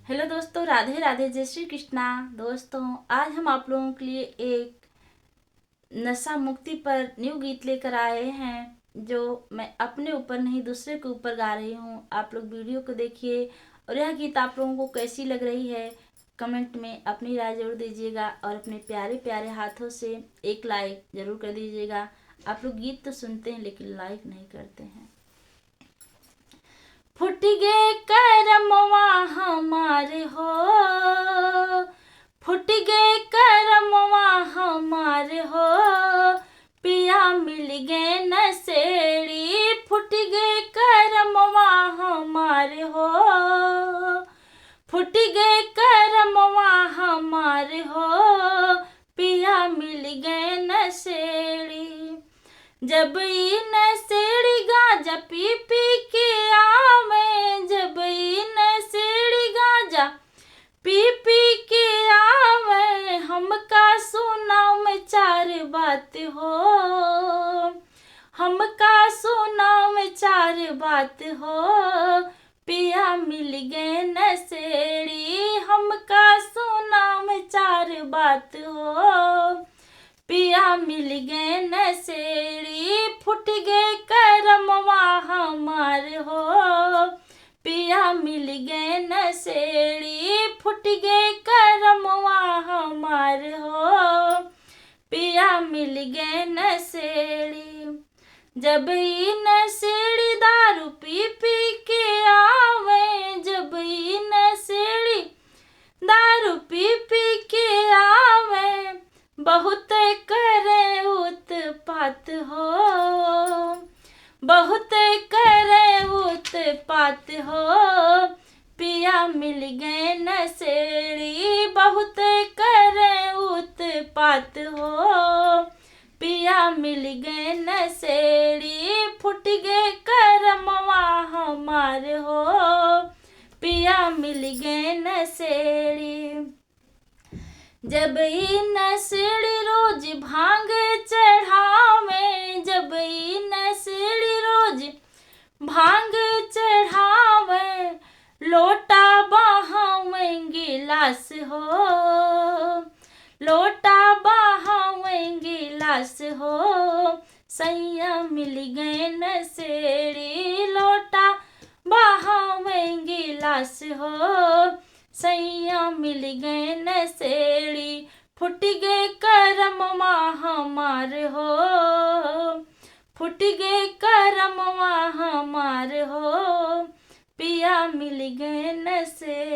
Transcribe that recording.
Hello दोस्तों, राधे राधे, जय श्री कृष्णा। दोस्तों, आज हम आप लोगों के लिए एक नशा मुक्ति पर न्यू गीत लेकर आए हैं जो मैं अपने ऊपर नहीं दूसरे के ऊपर गा रही हूँ। आप लोग वीडियो को देखिए और यह गीत आप लोगों को कैसी लग रही है कमेंट में अपनी राय जरूर दीजिएगा और अपने प्यारे प्यारे हाथों से एक लाइक जरूर कर दीजिएगा। आप लोग गीत तो सुनते हैं लेकिन लाइक नहीं करते हैं। फुट गे करमवा हमारे हो, फुट गे करमवा हमारे हो, पिया मिल गए नसेड़ी। फुट गे करमवा हमारे हो, फुट गे करमवा हमारे हो, पिया मिल गए नसेड़ी। जब ई नसेड़ी गांजा पी पी के आवे, जब ई नसेड़ी गांजा पी पी के आवे, हमका सुनाओ में चार बात हो, हमका सुनाओ में चार बात हो, पिया मिल गए नसेड़ी। हमका सुनाओ में चार बात हो, पिया मिल गए नसेड़ी। फुट गए करमवा हमार हो, पिया मिल गए नसेड़ी। फुट गए करमवा हमार हो, पिया मिल गए नसेड़ी। जब ई नसेड़ी दारू पी पी के आवे, जब ई नसेड़ी दारू पी पी के आवे, बहुत करे उत्पात हो, बहुत करे उत्पात हो, पिया मिल गए नसेड़ी। बहुत करे उत्पात हो, पिया मिल गए नसेड़ी। फुट गए करमवा हमार हो, पिया मिल गए नसेड़ी। जब ई नसेड़ी रोज भांग चढ़ावे, जब ई नसेड़ी रोज भांग चढ़ावे, लोटा बहावे गिलास हो, लोटा बहावे गिलास हो, सैया मिल गए नसेड़ी। लोटा बहावे गिलास हो, सैया मिल गए नसेड़ी। फुट गए करमवा हमार हो, फुट गए करमवा हमार हो, पिया मिल गए नसेड़ी।